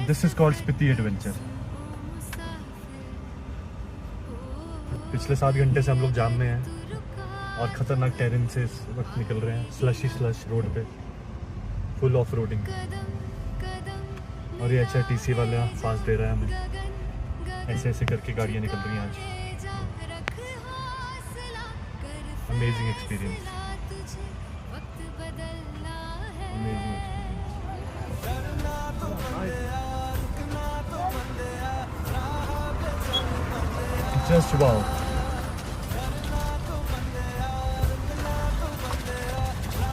This is called Spiti adventure. पिछले 7 घंटे से हम लोग जाम में हैं और खतरनाक टेरेन से इस वक्त निकल रहे हैं, स्लश रोड पे, फुल ऑफ रोडिंग। और ये HRTC वाला पास दे रहा है हमें। ऐसे ऐसे करके गाड़ियाँ निकल रही हैं आज। Amazing experience, amazing experience. Just wow.